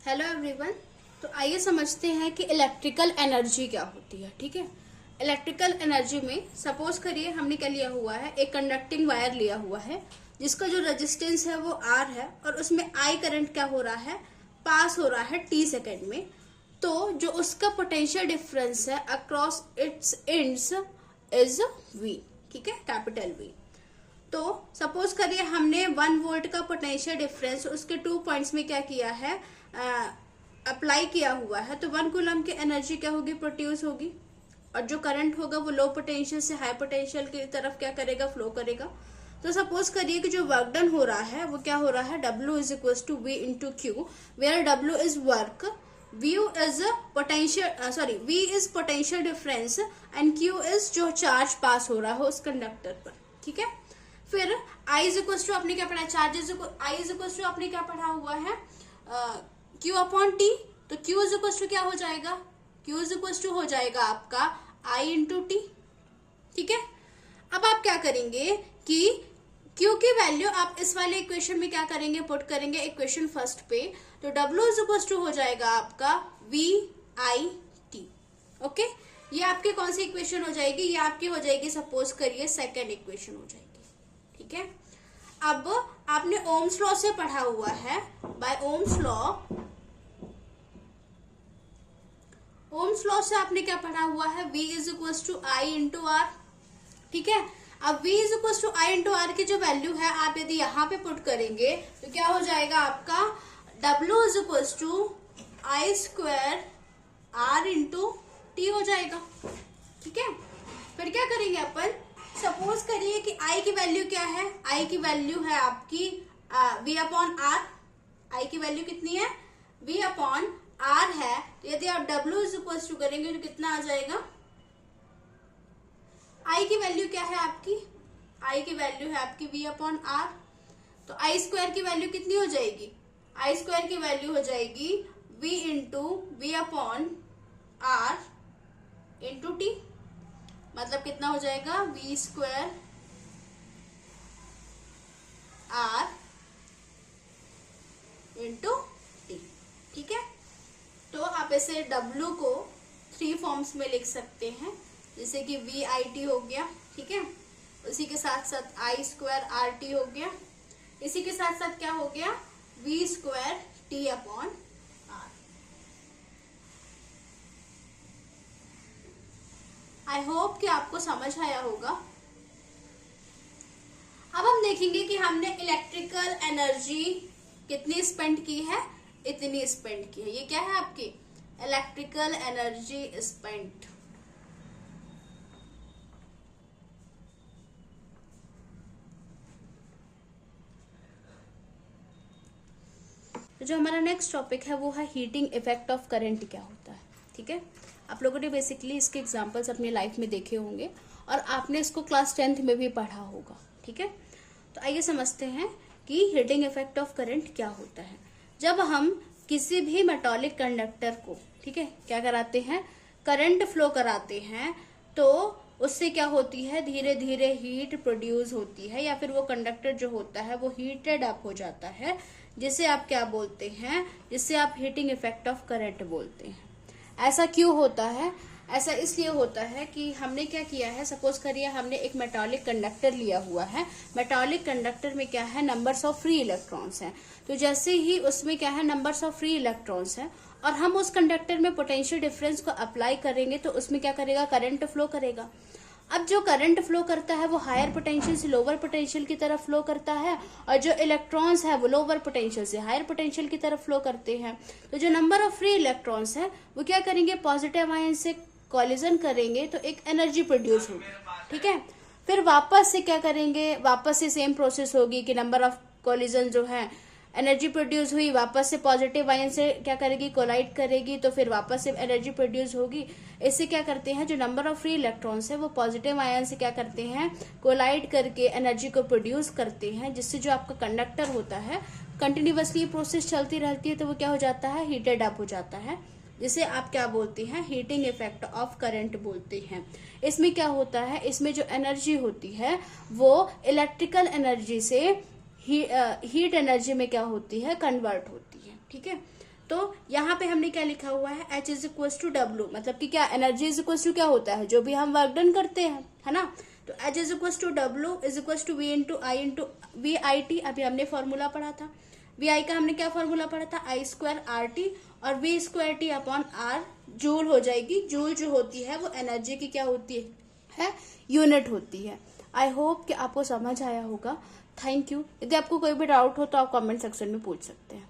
Hello everyone. तो आइए समझते हैं कि इलेक्ट्रिकल एनर्जी क्या होती है। ठीक है, इलेक्ट्रिकल एनर्जी में सपोज करिए हमने क्या लिया हुआ है, एक कंडक्टिंग वायर लिया हुआ है जिसका जो रेजिस्टेंस है वो R है और उसमें I करंट क्या हो रहा है, पास हो रहा है t सेकेंड में। तो जो उसका पोटेंशियल डिफरेंस है across its ends is V। ठीक है, कैपिटल V। तो सपोज करिए हमने 1 वोल्ट का पोटेंशियल डिफरेंस उसके 2 पॉइंट्स में क्या किया है, अप्लाई किया हुआ है, तो 1 कूलम की एनर्जी क्या होगी, प्रोड्यूस होगी। और जो करंट होगा वो लो पोटेंशियल से हाई पोटेंशियल की तरफ क्या करेगा, फ्लो करेगा। तो सपोज करिए कि जो वर्क डन हो रहा है वो क्या हो रहा है, W is equal to V into Q, where W is work, V is potential V is potential difference and Q is जो चार्ज पास हो रहा है उस कंडक्टर पर। ठीक है, फिर I इज इक्वल टू आपने क्या पढ़ा, charges I is equal to आपने क्या पढ़ा हुआ है, Q अपॉन T। तो Q इज इक्वल टू क्या हो जाएगा, Q इज इक्वल टू हो जाएगा आपका I इंटू टी। ठीक है, अब आप क्या करेंगे कि Q की वैल्यू आप इस वाले इक्वेशन में क्या करेंगे, पुट करेंगे इक्वेशन फर्स्ट पे। तो W इज इक्वल टू हो जाएगा आपका V I T। ओके, ये आपकी कौन सी इक्वेशन हो जाएगी, ये आपकी हो जाएगी सपोज करिए सेकेंड इक्वेशन हो जाएगी। ठीक है, अब आपने ओम्स लॉ से पढ़ा हुआ है, बाय ओम्स लॉ से आपने क्या पढ़ा हुआ है, V is equal to I into R. ठीक है, अब V is equal to I into R की जो वैल्यू है आप यदि यहाँ पे पुट करेंगे तो क्या हो जाएगा आपका, W is equal to I square R into T हो जाएगा। ठीक है, फिर क्या करेंगे अपन, सपोज करिए कि I की वैल्यू क्या है, I की वैल्यू है आपकी V अपॉन आर। I की वैल्यू कितनी है, V अपॉन आर है। तो यदि आप W इज इक्वल टू करेंगे तो कितना आ जाएगा, I की वैल्यू क्या है आपकी, I की वैल्यू है आपकी V अपॉन आर। तो I स्क्वायर की वैल्यू कितनी हो जाएगी, I स्क्वायर की वैल्यू हो जाएगी V into V upon R into T. मतलब कितना हो जाएगा, V square R into T. ठीक है, तो आप ऐसे W को 3 फॉर्म्स में लिख सकते हैं, जैसे कि V I T हो गया। ठीक है, उसी के साथ साथ I स्क्वायर आर टी हो गया, इसी के साथ साथ क्या हो गया, V square T upon R. I hope कि आपको समझ आया होगा। अब हम देखेंगे कि हमने इलेक्ट्रिकल एनर्जी कितनी स्पेंड की है, इतनी स्पेंड की है। ये क्या है आपकी इलेक्ट्रिकल एनर्जी स्पेंट। तो जो हमारा नेक्स्ट टॉपिक है वो है हीटिंग इफेक्ट ऑफ करंट क्या होता है। ठीक है, आप लोगों ने बेसिकली इसके एग्जांपल्स अपनी लाइफ में देखे होंगे और आपने इसको क्लास 10th में भी पढ़ा होगा। ठीक है, तो आइए समझते हैं कि हीटिंग इफेक्ट ऑफ करंट क्या होता है। जब हम किसी भी मेटालिक कंडक्टर को, ठीक है, क्या कराते हैं, करंट फ्लो कराते हैं, तो उससे क्या होती है, धीरे धीरे हीट प्रोड्यूस होती है, या फिर वो कंडक्टर जो होता है वो हीटेड अप हो जाता है, जिसे आप क्या बोलते हैं, जिससे आप हीटिंग इफेक्ट ऑफ करंट बोलते हैं। ऐसा क्यों होता है, ऐसा इसलिए होता है कि हमने क्या किया है, सपोज करिए हमने एक मेटालिक कंडक्टर लिया हुआ है। मेटालिक कंडक्टर में क्या है, नंबर्स ऑफ फ्री इलेक्ट्रॉन्स हैं। तो जैसे ही उसमें क्या है, नंबर्स ऑफ फ्री इलेक्ट्रॉन्स हैं और हम उस कंडक्टर में पोटेंशियल डिफरेंस को अप्लाई करेंगे तो उसमें क्या करेगा, करंट फ्लो करेगा। अब जो करंट फ्लो करता है वो हायर पोटेंशियल से लोअर पोटेंशियल की तरफ फ्लो करता है और जो इलेक्ट्रॉन्स है वो लोअर पोटेंशियल से हायर पोटेंशियल की तरफ फ्लो करते हैं। तो जो नंबर ऑफ फ्री इलेक्ट्रॉन्स है वो क्या करेंगे, पॉजिटिव आयन से कॉलिजन करेंगे तो एक एनर्जी प्रोड्यूस होगी। ठीक है, फिर वापस से क्या करेंगे, वापस से सेम प्रोसेस होगी कि नंबर ऑफ कॉलिजन जो है, एनर्जी प्रोड्यूस हुई, वापस से पॉजिटिव आयन से क्या करेगी, कोलाइड करेगी, तो फिर वापस से एनर्जी प्रोड्यूस होगी। इससे क्या करते हैं, जो नंबर ऑफ फ्री इलेक्ट्रॉन्स है वो पॉजिटिव आयन से क्या करते हैं, कोलाइड करके एनर्जी को प्रोड्यूस करते हैं, जिससे जो आपका कंडक्टर होता है कंटिन्यूअसली प्रोसेस चलती रहती है तो वो क्या हो जाता है, हीटेड अप हो जाता है, जिसे आप क्या बोलते हैं, हीटिंग इफेक्ट ऑफ करंट बोलते हैं। इसमें क्या होता है, इसमें जो एनर्जी होती है वो इलेक्ट्रिकल एनर्जी से हीट एनर्जी में क्या होती है, कन्वर्ट होती है। ठीक है, तो यहाँ पे हमने क्या लिखा हुआ है, H is equal to W, मतलब कि क्या एनर्जी इज इक्वल टू क्या होता है, जो भी हम वर्क डन करते हैं, है ना। तो H is equal to W is equal to V into I into VIT, अभी हमने फॉर्मूला पढ़ा था। VI का हमने क्या फॉर्मूला पढ़ा था, I² RT, और V² T upon R joule हो जाएगी। जूल जो होती है वो एनर्जी की क्या होती है यूनिट होती है। आई होप कि आपको समझ आया होगा। Thank you. यदि आपको कोई भी डाउट हो तो आप कमेंट सेक्शन में पूछ सकते हैं।